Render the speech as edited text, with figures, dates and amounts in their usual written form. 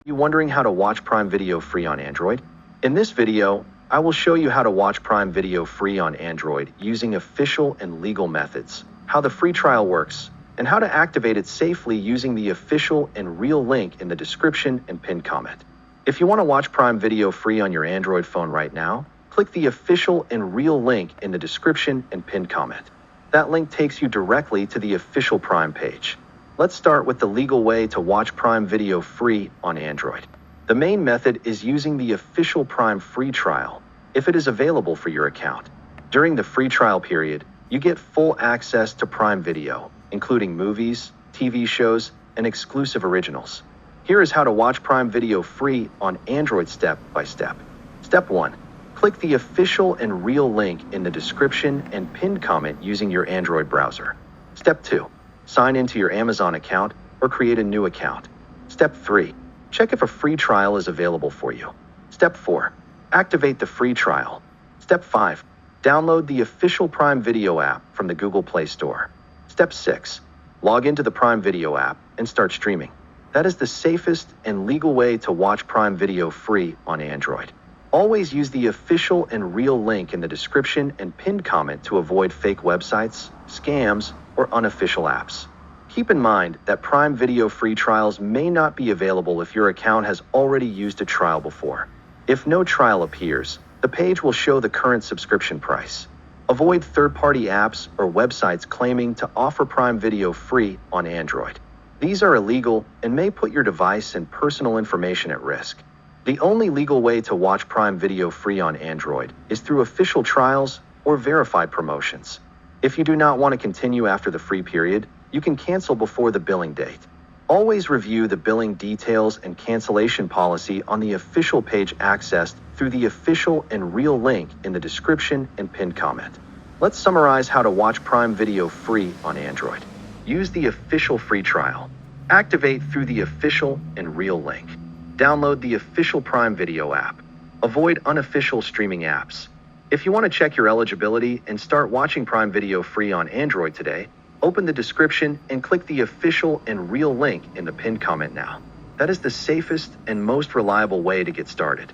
You wondering how to watch Prime Video free on Android? In this video, I will show you how to watch Prime Video free on Android using official and legal methods, how the free trial works, and how to activate it safely using the official and real link in the description and pinned comment. If you want to watch Prime Video free on your Android phone right now, click the official and real link in the description and pinned comment. That link takes you directly to the official Prime page. Let's start with the legal way to watch Prime Video free on Android. The main method is using the official Prime free trial, if it is available for your account. During the free trial period, you get full access to Prime Video, including movies, TV shows, and exclusive originals. Here is how to watch Prime Video free on Android step by step. Step 1. Click the official and real link in the description and pinned comment using your Android browser. Step 2. Sign into your Amazon account or create a new account. Step 3. Check if a free trial is available for you. Step 4. Activate the free trial. Step 5. Download the official Prime Video app from the Google Play Store. Step 6. Log into the Prime Video app and start streaming. That is the safest and legal way to watch Prime Video free on Android. Always use the official and real link in the description and pinned comment to avoid fake websites, scams, or unofficial apps. Keep in mind that Prime Video free trials may not be available if your account has already used a trial before. If no trial appears, the page will show the current subscription price. Avoid third-party apps or websites claiming to offer Prime Video free on Android. These are illegal and may put your device and personal information at risk. The only legal way to watch Prime Video free on Android is through official trials or verified promotions. If you do not want to continue after the free period, you can cancel before the billing date. Always review the billing details and cancellation policy on the official page accessed through the official and real link in the description and pinned comment. Let's summarize how to watch Prime Video free on Android. Use the official free trial. Activate through the official and real link. Download the official Prime Video app. Avoid unofficial streaming apps. If you want to check your eligibility and start watching Prime Video free on Android today, open the description and click the official and real link in the pinned comment now. That is the safest and most reliable way to get started.